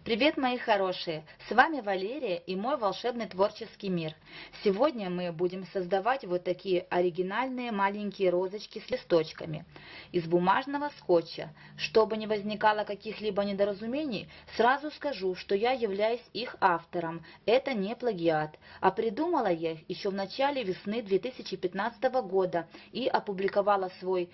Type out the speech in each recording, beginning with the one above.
Привет, мои хорошие! С вами Валерия и мой волшебный творческий мир. Сегодня мы будем создавать вот такие оригинальные маленькие розочки с листочками из бумажного скотча. Чтобы не возникало каких-либо недоразумений, сразу скажу, что я являюсь их автором. Это не плагиат, а придумала я их еще в начале весны 2015 года и опубликовала свой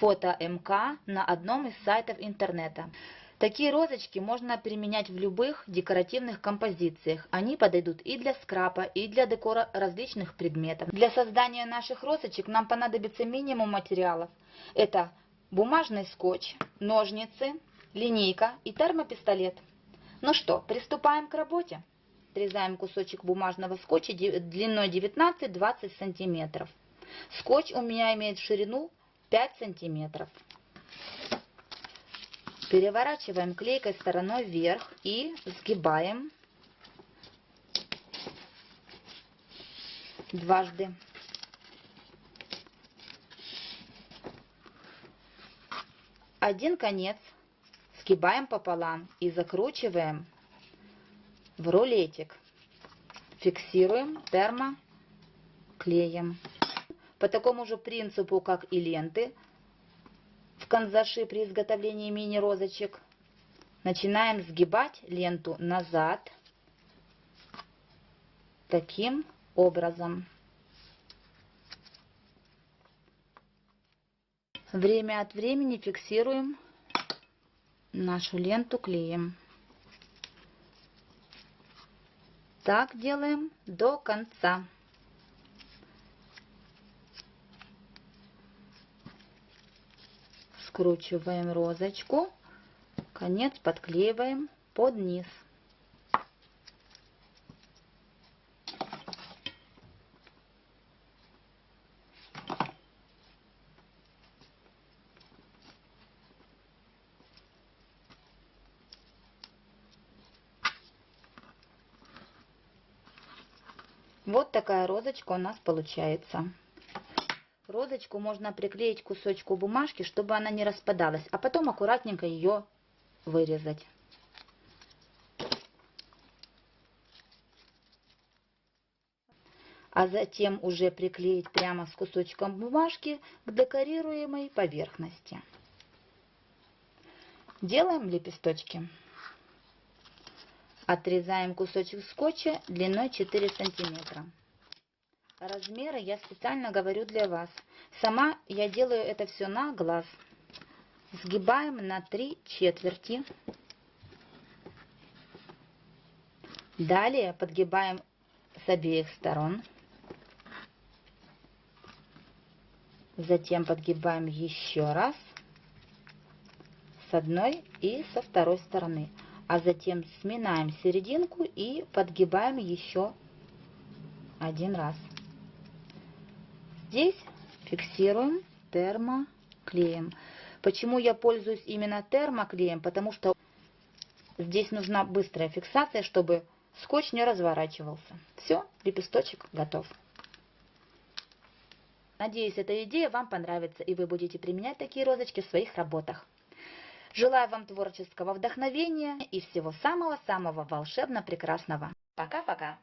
фото МК на одном из сайтов интернета. Такие розочки можно применять в любых декоративных композициях. Они подойдут и для скрапа, и для декора различных предметов. Для создания наших розочек нам понадобится минимум материалов. Это бумажный скотч, ножницы, линейка и термопистолет. Ну что, приступаем к работе. Отрезаем кусочек бумажного скотча длиной 19-20 сантиметров. Скотч у меня имеет ширину 5 сантиметров. Переворачиваем клейкой стороной вверх и сгибаем дважды. Один конец сгибаем пополам и закручиваем в рулетик. Фиксируем термоклеем. По такому же принципу, как и ленты в канзаши при изготовлении мини-розочек, начинаем сгибать ленту назад таким образом. Время от времени фиксируем нашу ленту клеем. Так делаем до конца. Скручиваем розочку, конец подклеиваем под низ. Вот такая розочка у нас получается. Розочку можно приклеить к кусочку бумажки, чтобы она не распадалась, а потом аккуратненько ее вырезать. А затем уже приклеить прямо с кусочком бумажки к декорируемой поверхности. Делаем лепесточки. Отрезаем кусочек скотча длиной 4 сантиметра. Размеры я специально говорю для вас. Сама я делаю это все на глаз. Сгибаем на 3/4. Далее подгибаем с обеих сторон. Затем подгибаем еще раз с одной и со второй стороны. А затем сминаем серединку и подгибаем еще один раз. Здесь фиксируем термоклеем. Почему я пользуюсь именно термоклеем? Потому что здесь нужна быстрая фиксация, чтобы скотч не разворачивался. Все, лепесточек готов. Надеюсь, эта идея вам понравится, и вы будете применять такие розочки в своих работах. Желаю вам творческого вдохновения и всего самого-самого волшебно-прекрасного. Пока-пока!